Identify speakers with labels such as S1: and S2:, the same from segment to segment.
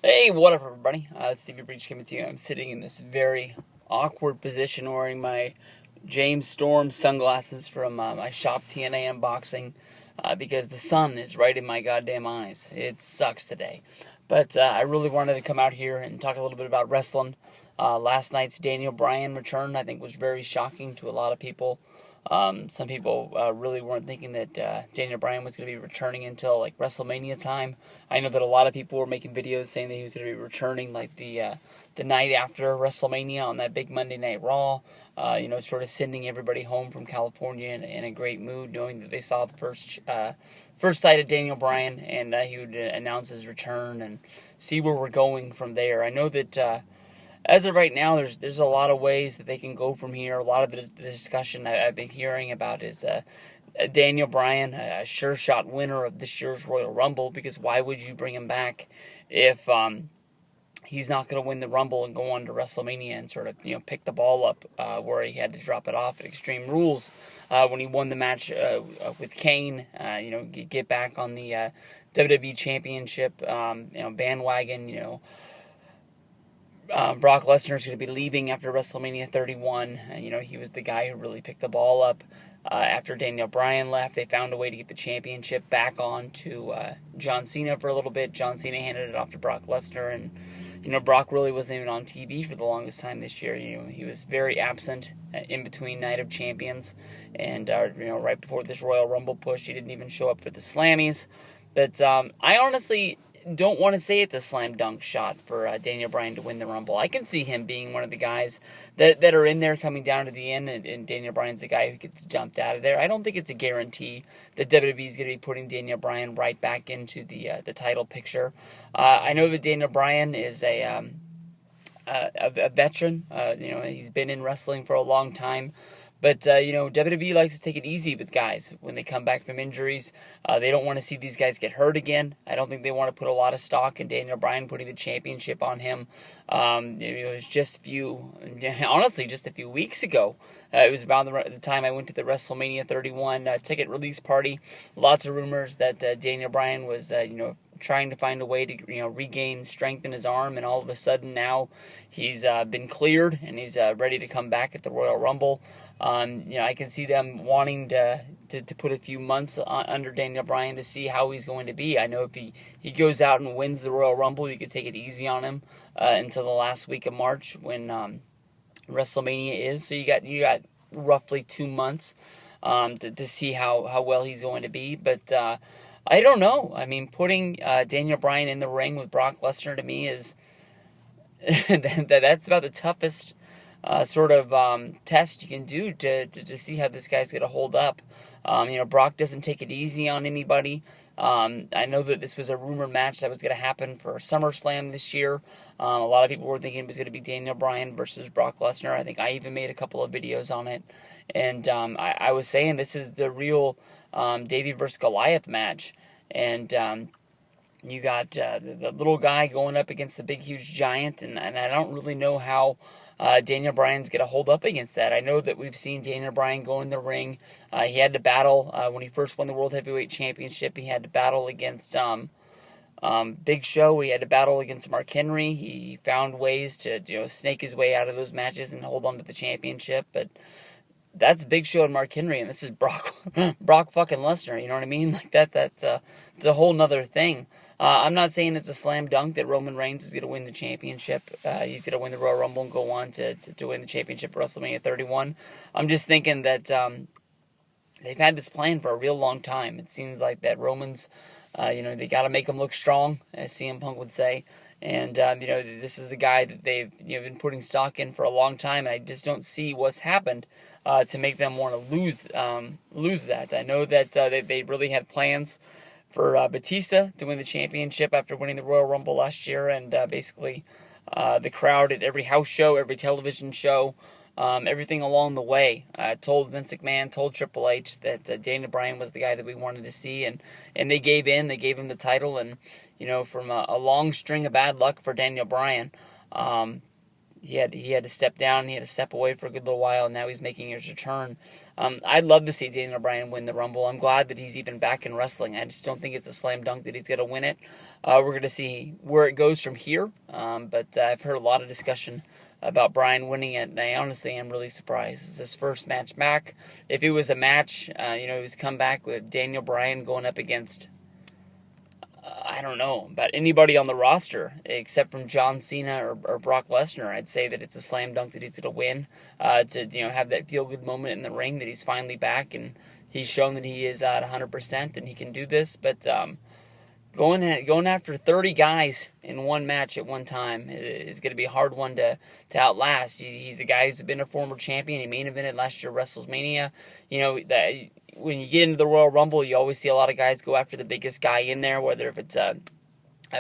S1: Hey, what up, everybody? It's Stevie Breach coming to you. I'm sitting in this very awkward position wearing my James Storm sunglasses from my Shop TNA unboxing because the sun is right in my goddamn eyes. It sucks today. But I really wanted to come out here and talk a little bit about wrestling. Last night's Daniel Bryan return, I think, was very shocking to a lot of people. Some people really weren't thinking that Daniel Bryan was going to be returning until like WrestleMania time. I know that a lot of people were making videos saying that he was going to be returning like the night after WrestleMania on that big Monday Night Raw. Sort of sending everybody home from California in a great mood, knowing that they saw the first sight of Daniel Bryan, and he would announce his return and see where we're going from there. I know that. As of right now, there's a lot of ways that they can go from here. A lot of the discussion I've been hearing about is Daniel Bryan, a sure shot winner of this year's Royal Rumble, because why would you bring him back if he's not going to win the Rumble and go on to WrestleMania and sort of pick the ball up where he had to drop it off at Extreme Rules when he won the match with Kane. Get back on the WWE Championship bandwagon. Brock Lesnar is going to be leaving after WrestleMania 31. He was the guy who really picked the ball up. After Daniel Bryan left, they found a way to get the championship back on to John Cena for a little bit. John Cena handed it off to Brock Lesnar, and Brock really wasn't even on TV for the longest time this year. He was very absent in between Night of Champions, and right before this Royal Rumble push, he didn't even show up for the Slammies. But I honestly don't want to say it's a slam dunk shot for Daniel Bryan to win the Rumble. I can see him being one of the guys that are in there coming down to the end, and Daniel Bryan's the guy who gets jumped out of there. I don't think it's a guarantee that WWE is going to be putting Daniel Bryan right back into the title picture. I know that Daniel Bryan is a veteran. He's been in wrestling for a long time. But, WWE likes to take it easy with guys when they come back from injuries. They don't want to see these guys get hurt again. I don't think they want to put a lot of stock in Daniel Bryan putting the championship on him. It was just a few weeks ago. It was about the time I went to the WrestleMania 31 ticket release party. Lots of rumors that Daniel Bryan was, trying to find a way to regain strength in his arm, and all of a sudden now he's been cleared and he's ready to come back at the Royal Rumble. I can see them wanting to put a few months under Daniel Bryan to see how he's going to be. I know if he goes out and wins the Royal Rumble, you could take it easy on him until the last week of March when WrestleMania is. So you got roughly 2 months to see how well he's going to be, but I don't know. I mean, putting Daniel Bryan in the ring with Brock Lesnar to me is that's about the toughest sort of test you can do to see how this guy's going to hold up. Brock doesn't take it easy on anybody. I know that this was a rumored match that was going to happen for SummerSlam this year. A lot of people were thinking it was going to be Daniel Bryan versus Brock Lesnar. I think I even made a couple of videos on it. And I was saying this is the real David versus Goliath match. And you got the little guy going up against the big, huge giant. And I don't really know how Daniel Bryan's going to hold up against that. I know that we've seen Daniel Bryan go in the ring. He had to battle when he first won the World Heavyweight Championship. He had to battle against Big Show. He had to battle against Mark Henry. He found ways to snake his way out of those matches and hold on to the championship. But that's Big Show and Mark Henry, and this is Brock fucking Lesnar. You know what I mean? Like that's a whole nother thing. I'm not saying it's a slam dunk that Roman Reigns is going to win the championship. He's going to win the Royal Rumble and go on to win the championship at WrestleMania 31. I'm just thinking that they've had this plan for a real long time. It seems like that Roman's, they got to make him look strong, as CM Punk would say. And, this is the guy that they've been putting stock in for a long time, and I just don't see what's happened to make them want to lose that. I know that they really had plans for Batista to win the championship after winning the Royal Rumble last year, and basically the crowd at every house show, every television show, everything along the way told Vince McMahon, told Triple H that Daniel Bryan was the guy that we wanted to see, and they gave in. They gave him the title, and from a long string of bad luck for Daniel Bryan, he had to step down. He had to step away for a good little while, and now he's making his return. I'd love to see Daniel Bryan win the Rumble. I'm glad that he's even back in wrestling. I just don't think it's a slam dunk that he's going to win it. We're going to see where it goes from here. But I've heard a lot of discussion about Bryan winning it, and I honestly am really surprised. It's his first match back. If it was a match, he was come back with Daniel Bryan going up against, I don't know, about anybody on the roster except from John Cena or Brock Lesnar, I'd say that it's a slam dunk that he's going to win. To have that feel good moment in the ring that he's finally back and he's shown that he is at 100% and he can do this. But going after 30 guys in one match at one time is going to be a hard one to outlast. He's a guy who's been a former champion. He main evented last year WrestleMania. When you get into the Royal Rumble, you always see a lot of guys go after the biggest guy in there, whether if it's a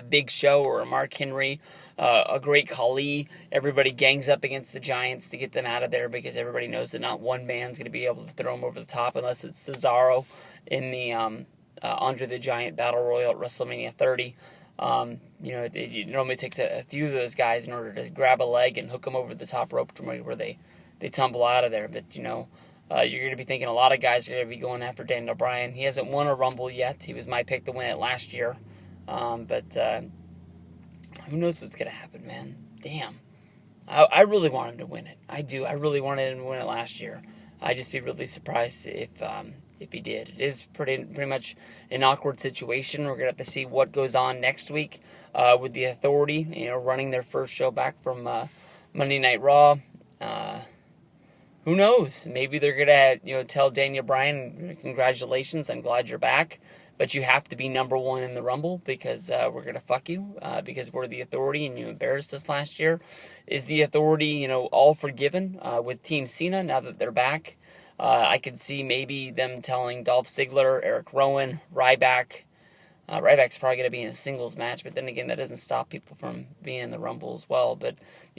S1: Big Show or a Mark Henry, a Great Khali. Everybody gangs up against the Giants to get them out of there because everybody knows that not one man's going to be able to throw them over the top unless it's Cesaro in the Andre the Giant Battle Royal at WrestleMania 30. It normally takes a few of those guys in order to grab a leg and hook them over the top rope to where they tumble out of there. But, you're going to be thinking a lot of guys are going to be going after Daniel Bryan. He hasn't won a Rumble yet. He was my pick to win it last year. But who knows what's going to happen, man. Damn. I really want him to win it. I do. I really wanted him to win it last year. I'd just be really surprised if he did. It is pretty much an awkward situation. We're going to have to see what goes on next week with the Authority, running their first show back from Monday Night Raw. Who knows? Maybe they're going to tell Daniel Bryan, congratulations, I'm glad you're back, but you have to be number one in the Rumble because we're going to fuck you because we're the Authority and you embarrassed us last year. Is the Authority, all forgiven with Team Cena now that they're back? I could see maybe them telling Dolph Ziggler, Eric Rowan, Ryback. Ryback's probably going to be in a singles match, but then again, that doesn't stop people from being in the Rumble as well. But,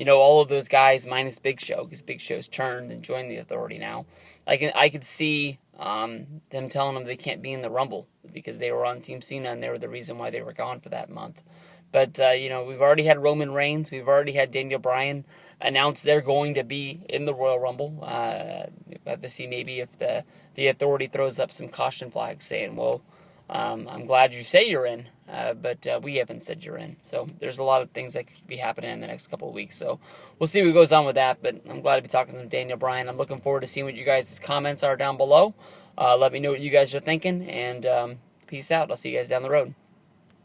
S1: all of those guys minus Big Show, because Big Show's turned and joined the Authority now. I could see them telling them they can't be in the Rumble because they were on Team Cena and they were the reason why they were gone for that month. But, we've already had Roman Reigns. We've already had Daniel Bryan announce they're going to be in the Royal Rumble. We'll have to see maybe if the Authority throws up some caution flags saying, well, I'm glad you say you're in, but we haven't said you're in. So there's a lot of things that could be happening in the next couple of weeks. So we'll see what goes on with that. But I'm glad to be talking to Daniel Bryan. I'm looking forward to seeing what you guys' comments are down below. Let me know what you guys are thinking. And peace out. I'll see you guys down the road.